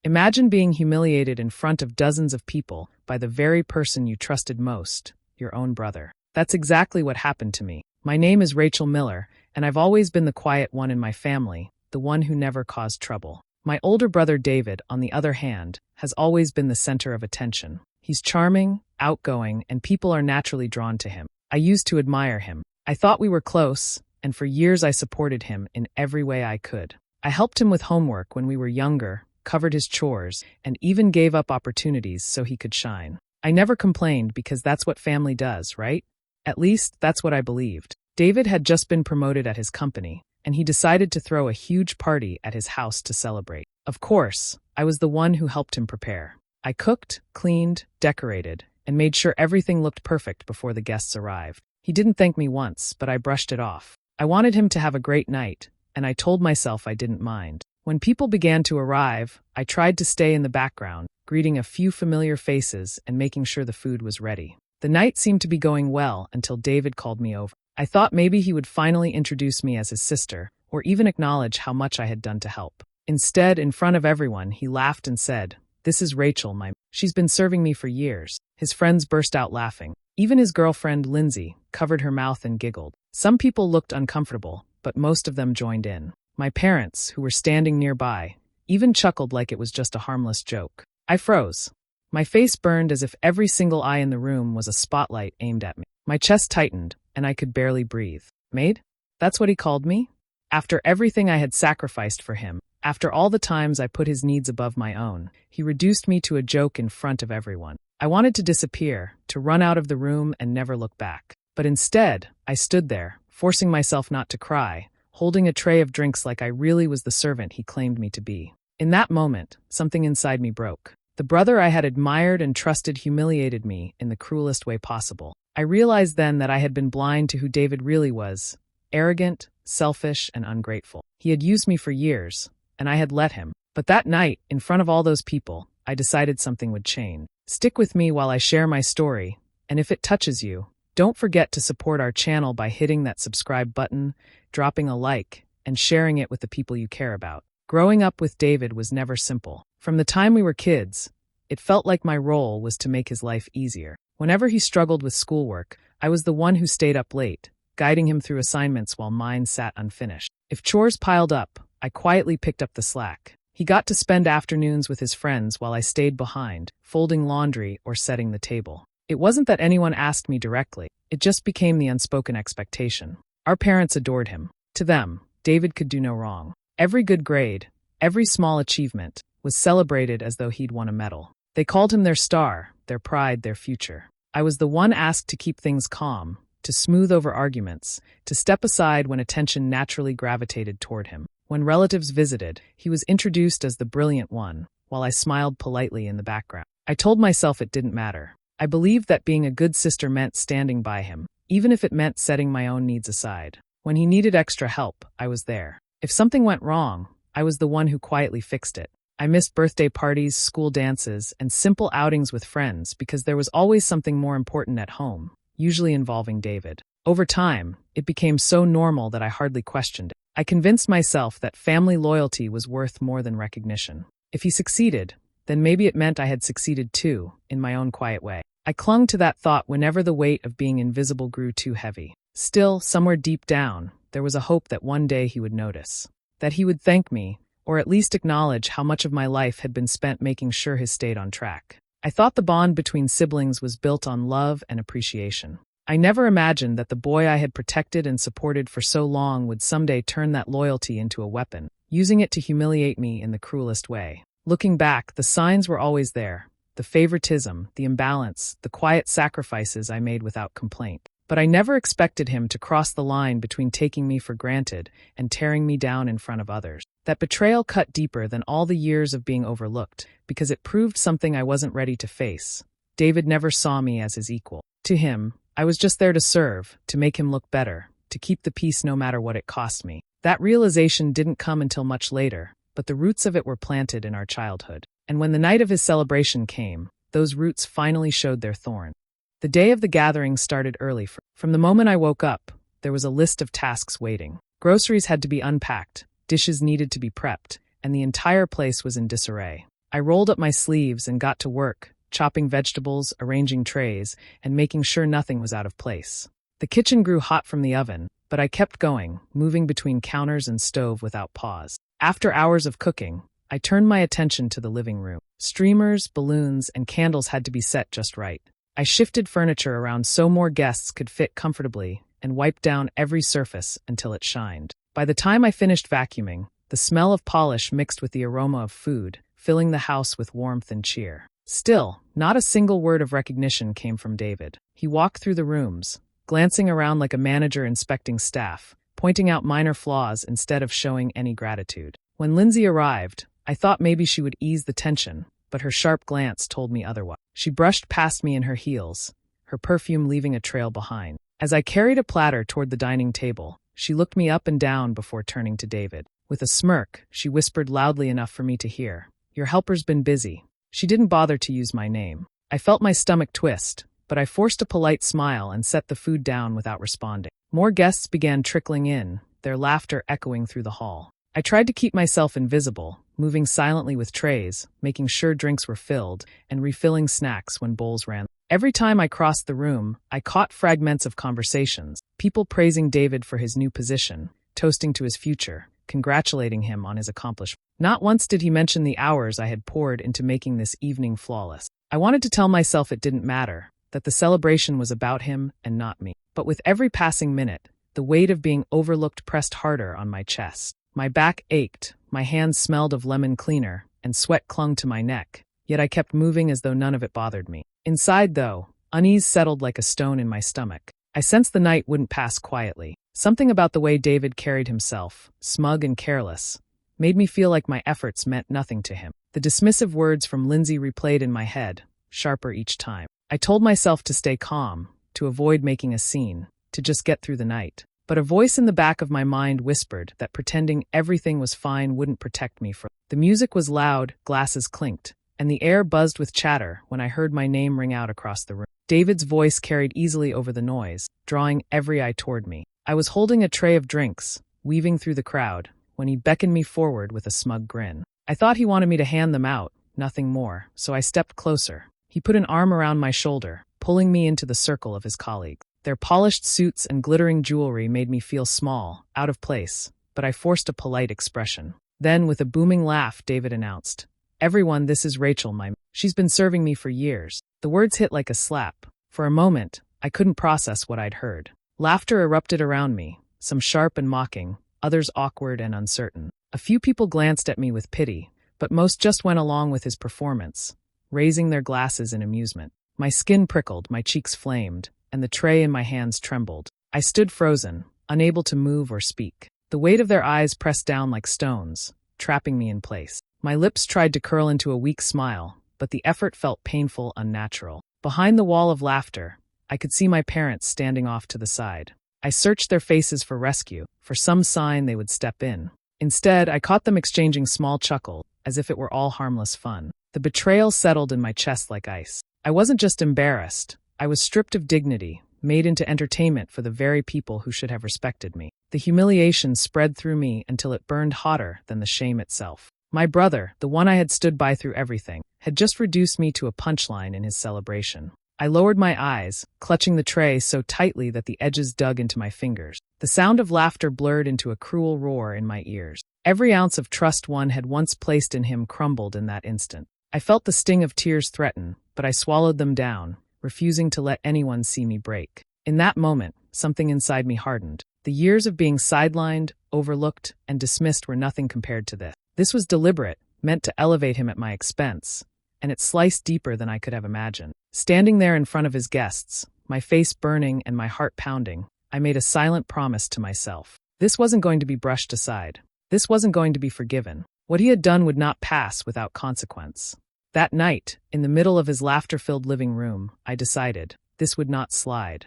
Imagine being humiliated in front of dozens of people by the very person you trusted most, your own brother. That's exactly what happened to me. My name is Rachel Miller, and I've always been the quiet one in my family, the one who never caused trouble. My older brother David, on the other hand, has always been the center of attention. He's charming, outgoing, and people are naturally drawn to him. I used to admire him. I thought we were close, and for years I supported him in every way I could. I helped him with homework when we were younger, covered his chores, and even gave up opportunities so he could shine. I never complained because that's what family does, right? At least, that's what I believed. David had just been promoted at his company, and he decided to throw a huge party at his house to celebrate. Of course, I was the one who helped him prepare. I cooked, cleaned, decorated, and made sure everything looked perfect before the guests arrived. He didn't thank me once, but I brushed it off. I wanted him to have a great night, and I told myself I didn't mind. When people began to arrive, I tried to stay in the background, greeting a few familiar faces and making sure the food was ready. The night seemed to be going well until David called me over. I thought maybe he would finally introduce me as his sister, or even acknowledge how much I had done to help. Instead, in front of everyone, he laughed and said, "This is Rachel, she's been serving me for years." His friends burst out laughing. Even his girlfriend, Lindsay, covered her mouth and giggled. Some people looked uncomfortable, but most of them joined in. My parents, who were standing nearby, even chuckled like it was just a harmless joke. I froze. My face burned as if every single eye in the room was a spotlight aimed at me. My chest tightened, and I could barely breathe. Maid? That's what he called me? After everything I had sacrificed for him, after all the times I put his needs above my own, he reduced me to a joke in front of everyone. I wanted to disappear, to run out of the room and never look back. But instead, I stood there, forcing myself not to cry, holding a tray of drinks like I really was the servant he claimed me to be. In that moment, something inside me broke. The brother I had admired and trusted humiliated me in the cruelest way possible. I realized then that I had been blind to who David really was, arrogant, selfish, and ungrateful. He had used me for years, and I had let him. But that night, in front of all those people, I decided something would change. Stick with me while I share my story, and if it touches you, don't forget to support our channel by hitting that subscribe button, dropping a like, and sharing it with the people you care about. Growing up with David was never simple. From the time we were kids, it felt like my role was to make his life easier. Whenever he struggled with schoolwork, I was the one who stayed up late, guiding him through assignments while mine sat unfinished. If chores piled up, I quietly picked up the slack. He got to spend afternoons with his friends while I stayed behind, folding laundry or setting the table. It wasn't that anyone asked me directly, it just became the unspoken expectation. Our parents adored him. To them, David could do no wrong. Every good grade, every small achievement, was celebrated as though he'd won a medal. They called him their star, their pride, their future. I was the one asked to keep things calm, to smooth over arguments, to step aside when attention naturally gravitated toward him. When relatives visited, he was introduced as the brilliant one, while I smiled politely in the background. I told myself it didn't matter. I believed that being a good sister meant standing by him, even if it meant setting my own needs aside. When he needed extra help, I was there. If something went wrong, I was the one who quietly fixed it. I missed birthday parties, school dances, and simple outings with friends because there was always something more important at home, usually involving David. Over time, it became so normal that I hardly questioned it. I convinced myself that family loyalty was worth more than recognition. If he succeeded, then maybe it meant I had succeeded too, in my own quiet way. I clung to that thought whenever the weight of being invisible grew too heavy. Still, somewhere deep down, there was a hope that one day he would notice. That he would thank me, or at least acknowledge how much of my life had been spent making sure his stayed on track. I thought the bond between siblings was built on love and appreciation. I never imagined that the boy I had protected and supported for so long would someday turn that loyalty into a weapon, using it to humiliate me in the cruelest way. Looking back, the signs were always there. The favoritism, the imbalance, the quiet sacrifices I made without complaint. But I never expected him to cross the line between taking me for granted and tearing me down in front of others. That betrayal cut deeper than all the years of being overlooked, because it proved something I wasn't ready to face. David never saw me as his equal. To him, I was just there to serve, to make him look better, to keep the peace no matter what it cost me. That realization didn't come until much later, but the roots of it were planted in our childhood. And when the night of his celebration came, those roots finally showed their thorn. The day of the gathering started early. From the moment I woke up, there was a list of tasks waiting. Groceries had to be unpacked, dishes needed to be prepped, and the entire place was in disarray. I rolled up my sleeves and got to work, chopping vegetables, arranging trays, and making sure nothing was out of place. The kitchen grew hot from the oven, but I kept going, moving between counters and stove without pause. After hours of cooking, I turned my attention to the living room. Streamers, balloons, and candles had to be set just right. I shifted furniture around so more guests could fit comfortably and wiped down every surface until it shined. By the time I finished vacuuming, the smell of polish mixed with the aroma of food, filling the house with warmth and cheer. Still, not a single word of recognition came from David. He walked through the rooms, glancing around like a manager inspecting staff, pointing out minor flaws instead of showing any gratitude. When Lindsay arrived, I thought maybe she would ease the tension, but her sharp glance told me otherwise. She brushed past me in her heels, her perfume leaving a trail behind. As I carried a platter toward the dining table, she looked me up and down before turning to David. With a smirk, she whispered loudly enough for me to hear, "Your helper's been busy." She didn't bother to use my name. I felt my stomach twist, but I forced a polite smile and set the food down without responding. More guests began trickling in, their laughter echoing through the hall. I tried to keep myself invisible, moving silently with trays, making sure drinks were filled, and refilling snacks when bowls ran. Every time I crossed the room, I caught fragments of conversations, people praising David for his new position, toasting to his future, congratulating him on his accomplishment. Not once did he mention the hours I had poured into making this evening flawless. I wanted to tell myself it didn't matter, that the celebration was about him and not me. But with every passing minute, the weight of being overlooked pressed harder on my chest. My back ached, my hands smelled of lemon cleaner, and sweat clung to my neck, yet I kept moving as though none of it bothered me. Inside, though, unease settled like a stone in my stomach. I sensed the night wouldn't pass quietly. Something about the way David carried himself, smug and careless, made me feel like my efforts meant nothing to him. The dismissive words from Lindsay replayed in my head, sharper each time. I told myself to stay calm, to avoid making a scene, to just get through the night. But a voice in the back of my mind whispered that pretending everything was fine wouldn't protect me from. The music was loud, glasses clinked, and the air buzzed with chatter when I heard my name ring out across the room. David's voice carried easily over the noise, drawing every eye toward me. I was holding a tray of drinks, weaving through the crowd, when he beckoned me forward with a smug grin. I thought he wanted me to hand them out, nothing more, so I stepped closer. He put an arm around my shoulder, pulling me into the circle of his colleagues. Their polished suits and glittering jewelry made me feel small, out of place, but I forced a polite expression. Then, with a booming laugh, David announced, "Everyone, this is Rachel, she's been serving me for years." The words hit like a slap. For a moment, I couldn't process what I'd heard. Laughter erupted around me, some sharp and mocking, others awkward and uncertain. A few people glanced at me with pity, but most just went along with his performance, raising their glasses in amusement. My skin prickled, my cheeks flamed, and the tray in my hands trembled. I stood frozen, unable to move or speak. The weight of their eyes pressed down like stones, trapping me in place. My lips tried to curl into a weak smile, but the effort felt painful, unnatural. Behind the wall of laughter, I could see my parents standing off to the side. I searched their faces for rescue, for some sign they would step in. Instead, I caught them exchanging small chuckles, as if it were all harmless fun. The betrayal settled in my chest like ice. I wasn't just embarrassed. I was stripped of dignity, made into entertainment for the very people who should have respected me. The humiliation spread through me until it burned hotter than the shame itself. My brother, the one I had stood by through everything, had just reduced me to a punchline in his celebration. I lowered my eyes, clutching the tray so tightly that the edges dug into my fingers. The sound of laughter blurred into a cruel roar in my ears. Every ounce of trust one had once placed in him crumbled in that instant. I felt the sting of tears threaten, but I swallowed them down, refusing to let anyone see me break. In that moment, something inside me hardened. The years of being sidelined, overlooked, and dismissed were nothing compared to this. This was deliberate, meant to elevate him at my expense, and it sliced deeper than I could have imagined. Standing there in front of his guests, my face burning and my heart pounding, I made a silent promise to myself. This wasn't going to be brushed aside. This wasn't going to be forgiven. What he had done would not pass without consequence. That night, in the middle of his laughter-filled living room, I decided this would not slide.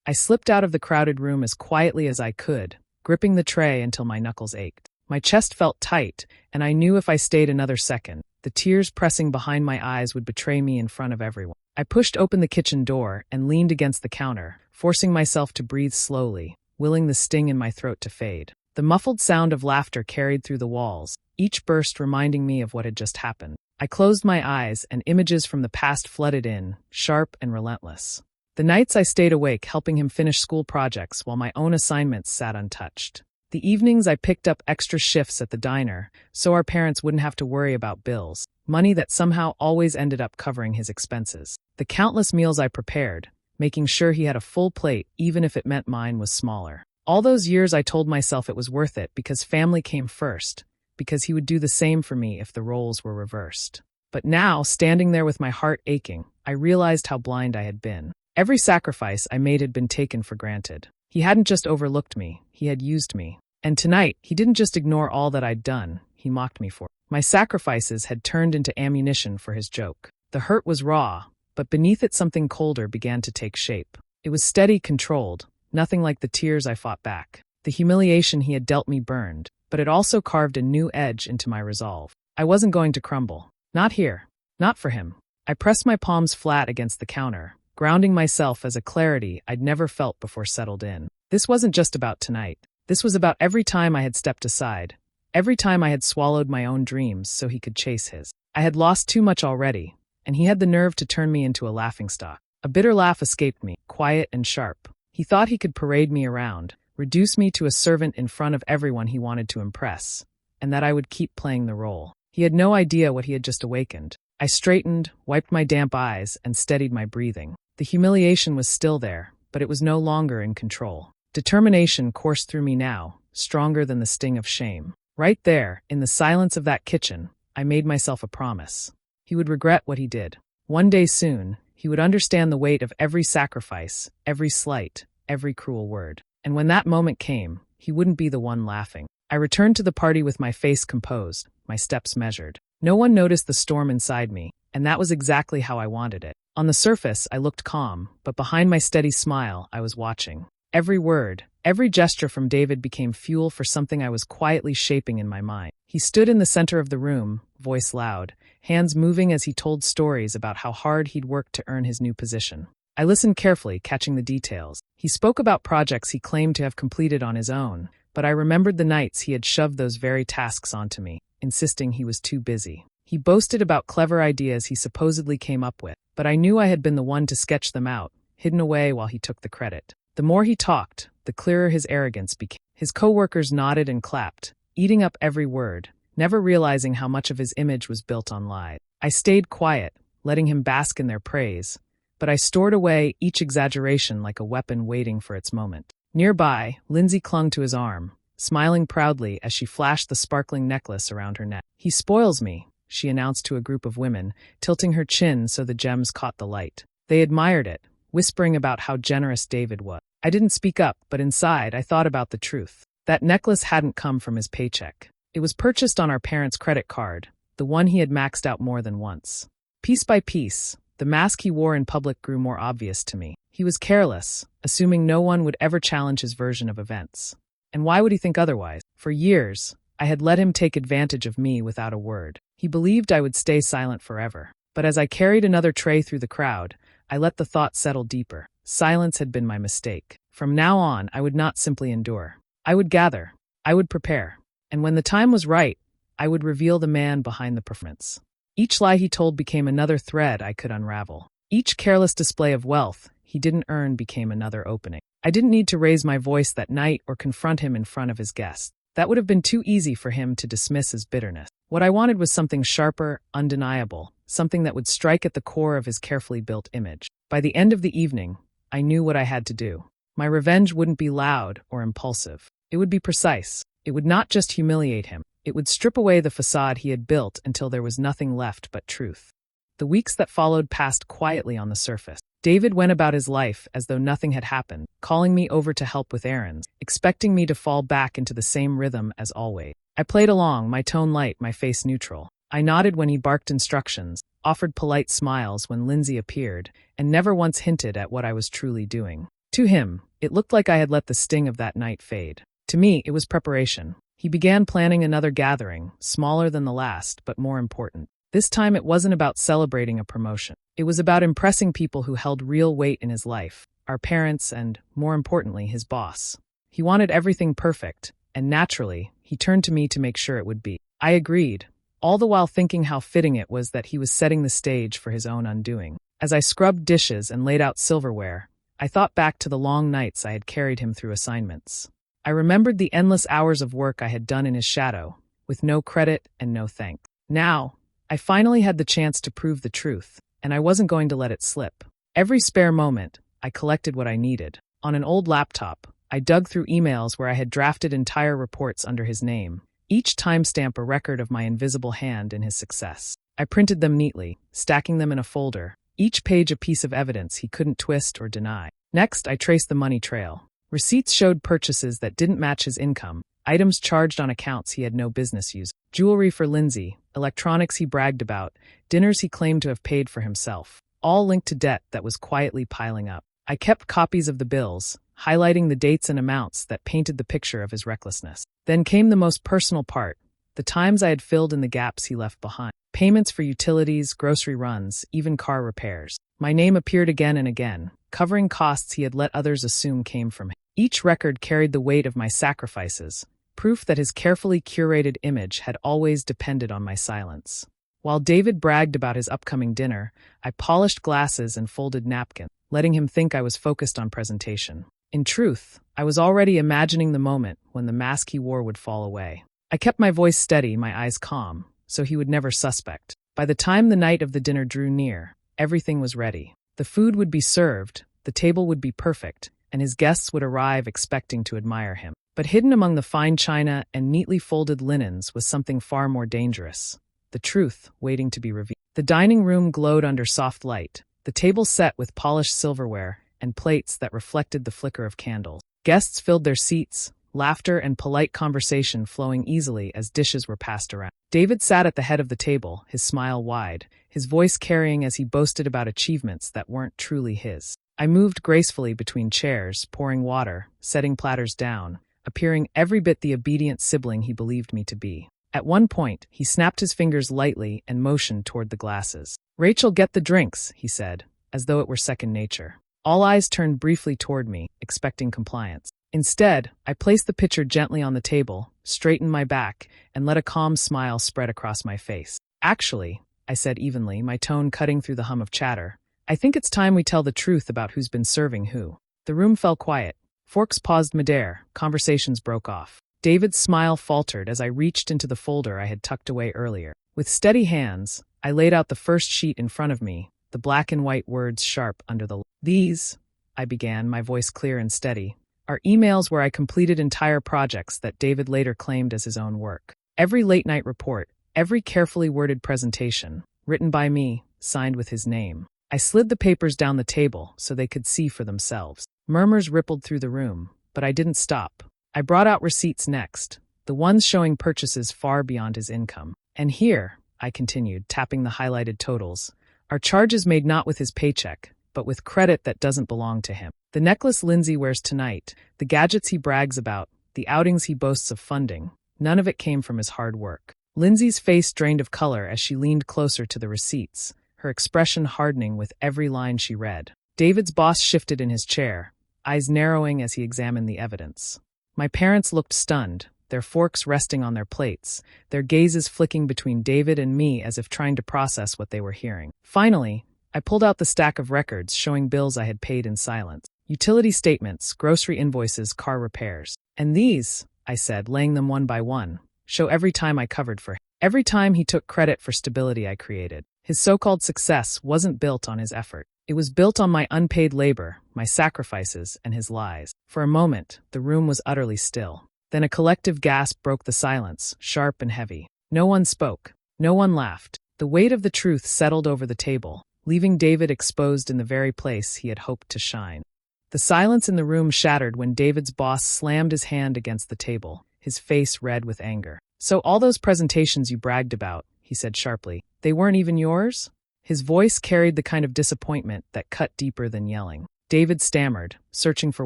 I slipped out of the crowded room as quietly as I could, gripping the tray until my knuckles ached. My chest felt tight, and I knew if I stayed another second, the tears pressing behind my eyes would betray me in front of everyone. I pushed open the kitchen door and leaned against the counter, forcing myself to breathe slowly, willing the sting in my throat to fade. The muffled sound of laughter carried through the walls, each burst reminding me of what had just happened. I closed my eyes, and images from the past flooded in, sharp and relentless. The nights I stayed awake helping him finish school projects while my own assignments sat untouched. The evenings I picked up extra shifts at the diner so our parents wouldn't have to worry about bills, money that somehow always ended up covering his expenses. The countless meals I prepared, making sure he had a full plate even if it meant mine was smaller. All those years I told myself it was worth it because family came first, because he would do the same for me if the roles were reversed. But now, standing there with my heart aching, I realized how blind I had been. Every sacrifice I made had been taken for granted. He hadn't just overlooked me, he had used me. And tonight, he didn't just ignore all that I'd done, he mocked me for it. My sacrifices had turned into ammunition for his joke. The hurt was raw, but beneath it something colder began to take shape. It was steady, controlled, nothing like the tears I fought back. The humiliation he had dealt me burned, but it also carved a new edge into my resolve. I wasn't going to crumble. Not here. Not for him. I pressed my palms flat against the counter, grounding myself as a clarity I'd never felt before settled in. This wasn't just about tonight. This was about every time I had stepped aside, every time I had swallowed my own dreams so he could chase his. I had lost too much already, and he had the nerve to turn me into a laughingstock. A bitter laugh escaped me, quiet and sharp. He thought he could parade me around, reduce me to a servant in front of everyone he wanted to impress, and that I would keep playing the role. He had no idea what he had just awakened. I straightened, wiped my damp eyes, and steadied my breathing. The humiliation was still there, but it was no longer in control. Determination coursed through me now, stronger than the sting of shame. Right there, in the silence of that kitchen, I made myself a promise. He would regret what he did. One day soon, he would understand the weight of every sacrifice, every slight, every cruel word. And when that moment came, he wouldn't be the one laughing. I returned to the party with my face composed, my steps measured. No one noticed the storm inside me, and that was exactly how I wanted it. On the surface, I looked calm, but behind my steady smile, I was watching. Every word, every gesture from David became fuel for something I was quietly shaping in my mind. He stood in the center of the room, voice loud, hands moving as he told stories about how hard he'd worked to earn his new position. I listened carefully, catching the details. He spoke about projects he claimed to have completed on his own, but I remembered the nights he had shoved those very tasks onto me, insisting he was too busy. He boasted about clever ideas he supposedly came up with, but I knew I had been the one to sketch them out, hidden away while he took the credit. The more he talked, the clearer his arrogance became. His coworkers nodded and clapped, eating up every word, never realizing how much of his image was built on lies. I stayed quiet, letting him bask in their praise, but I stored away each exaggeration like a weapon waiting for its moment. Nearby, Lindsay clung to his arm, smiling proudly as she flashed the sparkling necklace around her neck. "He spoils me," she announced to a group of women, tilting her chin so the gems caught the light. They admired it, whispering about how generous David was. I didn't speak up, but inside I thought about the truth. That necklace hadn't come from his paycheck. It was purchased on our parents' credit card, the one he had maxed out more than once. Piece by piece, the mask he wore in public grew more obvious to me. He was careless, assuming no one would ever challenge his version of events. And why would he think otherwise? For years, I had let him take advantage of me without a word. He believed I would stay silent forever. But as I carried another tray through the crowd, I let the thought settle deeper. Silence had been my mistake. From now on, I would not simply endure. I would gather. I would prepare. And when the time was right, I would reveal the man behind the performance. Each lie he told became another thread I could unravel. Each careless display of wealth he didn't earn became another opening. I didn't need to raise my voice that night or confront him in front of his guests. That would have been too easy for him to dismiss as bitterness. What I wanted was something sharper, undeniable, something that would strike at the core of his carefully built image. By the end of the evening, I knew what I had to do. My revenge wouldn't be loud or impulsive. It would be precise. It would not just humiliate him. It would strip away the facade he had built until there was nothing left but truth. The weeks that followed passed quietly on the surface. David went about his life as though nothing had happened, calling me over to help with errands, expecting me to fall back into the same rhythm as always. I played along, my tone light, my face neutral. I nodded when he barked instructions, offered polite smiles when Lindsay appeared, and never once hinted at what I was truly doing. To him, it looked like I had let the sting of that night fade. To me, it was preparation. He began planning another gathering, smaller than the last, but more important. This time it wasn't about celebrating a promotion. It was about impressing people who held real weight in his life, our parents and, more importantly, his boss. He wanted everything perfect, and naturally, he turned to me to make sure it would be. I agreed, all the while thinking how fitting it was that he was setting the stage for his own undoing. As I scrubbed dishes and laid out silverware, I thought back to the long nights I had carried him through assignments. I remembered the endless hours of work I had done in his shadow, with no credit and no thanks. Now, I finally had the chance to prove the truth, and I wasn't going to let it slip. Every spare moment, I collected what I needed. On an old laptop, I dug through emails where I had drafted entire reports under his name, each timestamp a record of my invisible hand in his success. I printed them neatly, stacking them in a folder, each page a piece of evidence he couldn't twist or deny. Next, I traced the money trail. Receipts showed purchases that didn't match his income, items charged on accounts he had no business using, jewelry for Lindsay, electronics he bragged about, dinners he claimed to have paid for himself, all linked to debt that was quietly piling up. I kept copies of the bills, highlighting the dates and amounts that painted the picture of his recklessness. Then came the most personal part, the times I had filled in the gaps he left behind. Payments for utilities, grocery runs, even car repairs. My name appeared again and again, covering costs he had let others assume came from him. Each record carried the weight of my sacrifices, proof that his carefully curated image had always depended on my silence. While David bragged about his upcoming dinner, I polished glasses and folded napkins, letting him think I was focused on presentation. In truth, I was already imagining the moment when the mask he wore would fall away. I kept my voice steady, my eyes calm, so he would never suspect. By the time the night of the dinner drew near, everything was ready. The food would be served, the table would be perfect, and his guests would arrive expecting to admire him. But hidden among the fine china and neatly folded linens was something far more dangerous. The truth waiting to be revealed. The dining room glowed under soft light, the table set with polished silverware and plates that reflected the flicker of candles. Guests filled their seats, laughter and polite conversation flowing easily as dishes were passed around. David sat at the head of the table, his smile wide, his voice carrying as he boasted about achievements that weren't truly his. I moved gracefully between chairs, pouring water, setting platters down, appearing every bit the obedient sibling he believed me to be. At one point, he snapped his fingers lightly and motioned toward the glasses. "Rachel, get the drinks," he said, as though it were second nature. All eyes turned briefly toward me, expecting compliance. Instead, I placed the pitcher gently on the table, straightened my back, and let a calm smile spread across my face. "Actually," I said evenly, my tone cutting through the hum of chatter, "I think it's time we tell the truth about who's been serving who." The room fell quiet. Forks paused midair, conversations broke off. David's smile faltered as I reached into the folder I had tucked away earlier. With steady hands, I laid out the first sheet in front of me, the black and white words sharp under the "These," I began, my voice clear and steady, "are emails where I completed entire projects that David later claimed as his own work. Every late-night report, every carefully worded presentation, written by me, signed with his name." I slid the papers down the table so they could see for themselves. Murmurs rippled through the room, but I didn't stop. I brought out receipts next, the ones showing purchases far beyond his income. "And here," I continued, tapping the highlighted totals, "are charges made not with his paycheck, but with credit that doesn't belong to him. The necklace Lindsay wears tonight, the gadgets he brags about, the outings he boasts of funding, none of it came from his hard work." Lindsay's face drained of color as she leaned closer to the receipts, her expression hardening with every line she read. David's boss shifted in his chair, eyes narrowing as he examined the evidence. My parents looked stunned, their forks resting on their plates, their gazes flicking between David and me as if trying to process what they were hearing. Finally, I pulled out the stack of records showing bills I had paid in silence. Utility statements, grocery invoices, car repairs. "And these," I said, laying them one by one, "show every time I covered for him. Every time he took credit for stability I created. His so-called success wasn't built on his effort. It was built on my unpaid labor, my sacrifices, and his lies." For a moment, the room was utterly still. Then a collective gasp broke the silence, sharp and heavy. No one spoke. No one laughed. The weight of the truth settled over the table, leaving David exposed in the very place he had hoped to shine. The silence in the room shattered when David's boss slammed his hand against the table, his face red with anger. "So all those presentations you bragged about," he said sharply, "they weren't even yours?" His voice carried the kind of disappointment that cut deeper than yelling. David stammered, searching for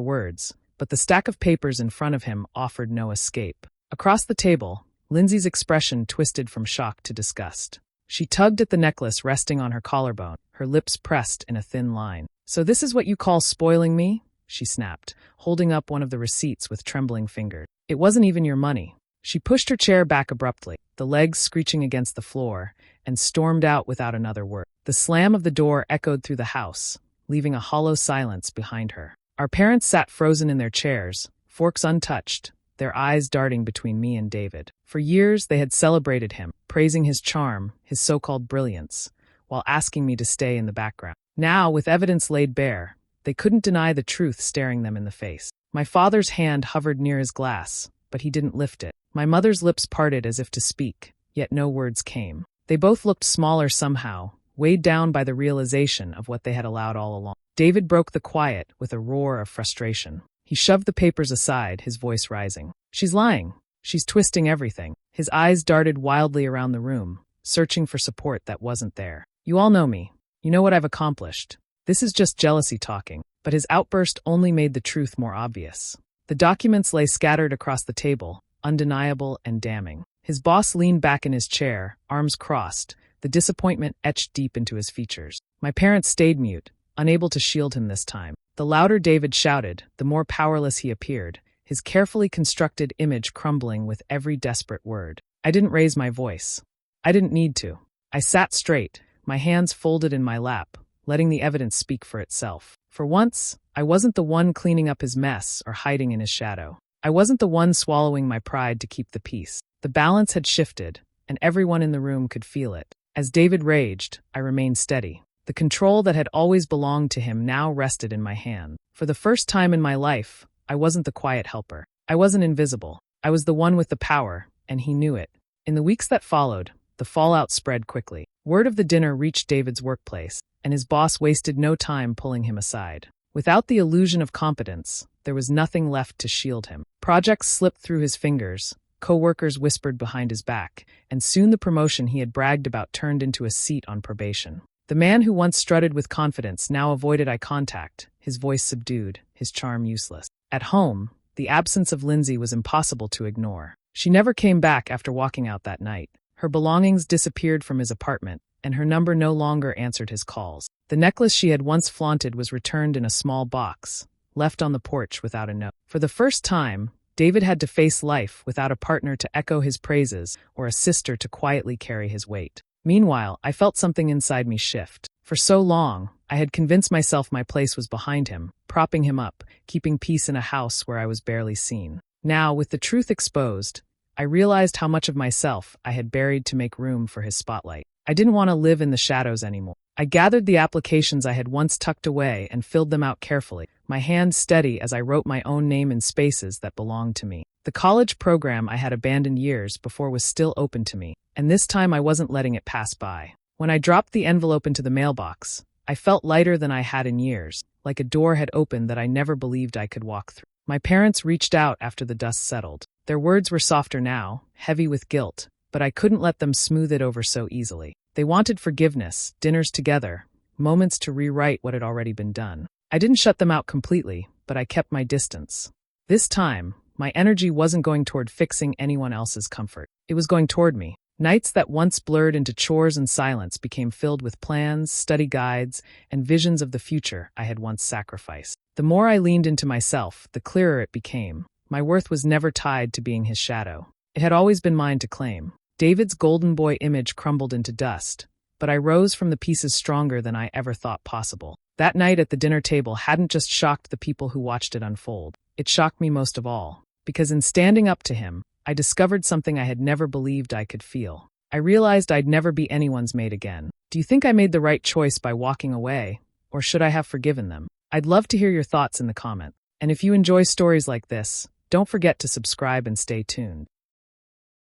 words, but the stack of papers in front of him offered no escape. Across the table, Lindsay's expression twisted from shock to disgust. She tugged at the necklace resting on her collarbone, her lips pressed in a thin line. "So this is what you call spoiling me?" she snapped, holding up one of the receipts with trembling fingers. "It wasn't even your money." She pushed her chair back abruptly, the legs screeching against the floor, and stormed out without another word. The slam of the door echoed through the house, leaving a hollow silence behind her. Our parents sat frozen in their chairs, forks untouched, their eyes darting between me and David. For years they had celebrated him, praising his charm, his so-called brilliance, while asking me to stay in the background. Now, with evidence laid bare, they couldn't deny the truth staring them in the face. My father's hand hovered near his glass, but he didn't lift it. My mother's lips parted as if to speak, yet no words came. They both looked smaller somehow, weighed down by the realization of what they had allowed all along. David broke the quiet with a roar of frustration. He shoved the papers aside, his voice rising. "She's lying. She's twisting everything." His eyes darted wildly around the room, searching for support that wasn't there. "You all know me. You know what I've accomplished. This is just jealousy talking." But his outburst only made the truth more obvious. The documents lay scattered across the table, undeniable and damning. His boss leaned back in his chair, arms crossed, the disappointment etched deep into his features. My parents stayed mute, unable to shield him this time. The louder David shouted, the more powerless he appeared, his carefully constructed image crumbling with every desperate word. I didn't raise my voice. I didn't need to. I sat straight, my hands folded in my lap, letting the evidence speak for itself. For once, I wasn't the one cleaning up his mess or hiding in his shadow. I wasn't the one swallowing my pride to keep the peace. The balance had shifted, and everyone in the room could feel it. As David raged, I remained steady. The control that had always belonged to him now rested in my hand. For the first time in my life, I wasn't the quiet helper. I wasn't invisible. I was the one with the power, and he knew it. In the weeks that followed, the fallout spread quickly. Word of the dinner reached David's workplace, and his boss wasted no time pulling him aside. Without the illusion of competence, there was nothing left to shield him. Projects slipped through his fingers, co-workers whispered behind his back, and soon the promotion he had bragged about turned into a seat on probation. The man who once strutted with confidence now avoided eye contact, his voice subdued, his charm useless. At home, the absence of Lindsay was impossible to ignore. She never came back after walking out that night. Her belongings disappeared from his apartment, and her number no longer answered his calls. The necklace she had once flaunted was returned in a small box, left on the porch without a note. For the first time, David had to face life without a partner to echo his praises or a sister to quietly carry his weight. Meanwhile, I felt something inside me shift. For so long, I had convinced myself my place was behind him, propping him up, keeping peace in a house where I was barely seen. Now, with the truth exposed, I realized how much of myself I had buried to make room for his spotlight. I didn't want to live in the shadows anymore. I gathered the applications I had once tucked away and filled them out carefully, my hands steady as I wrote my own name in spaces that belonged to me. The college program I had abandoned years before was still open to me, and this time I wasn't letting it pass by. When I dropped the envelope into the mailbox, I felt lighter than I had in years, like a door had opened that I never believed I could walk through. My parents reached out after the dust settled. Their words were softer now, heavy with guilt, but I couldn't let them smooth it over so easily. They wanted forgiveness, dinners together, moments to rewrite what had already been done. I didn't shut them out completely, but I kept my distance. This time, my energy wasn't going toward fixing anyone else's comfort. It was going toward me. Nights that once blurred into chores and silence became filled with plans, study guides, and visions of the future I had once sacrificed. The more I leaned into myself, the clearer it became. My worth was never tied to being his shadow. It had always been mine to claim. David's golden boy image crumbled into dust, but I rose from the pieces stronger than I ever thought possible. That night at the dinner table hadn't just shocked the people who watched it unfold. It shocked me most of all, because in standing up to him, I discovered something I had never believed I could feel. I realized I'd never be anyone's mate again. Do you think I made the right choice by walking away, or should I have forgiven them? I'd love to hear your thoughts in the comments. And if you enjoy stories like this, don't forget to subscribe and stay tuned.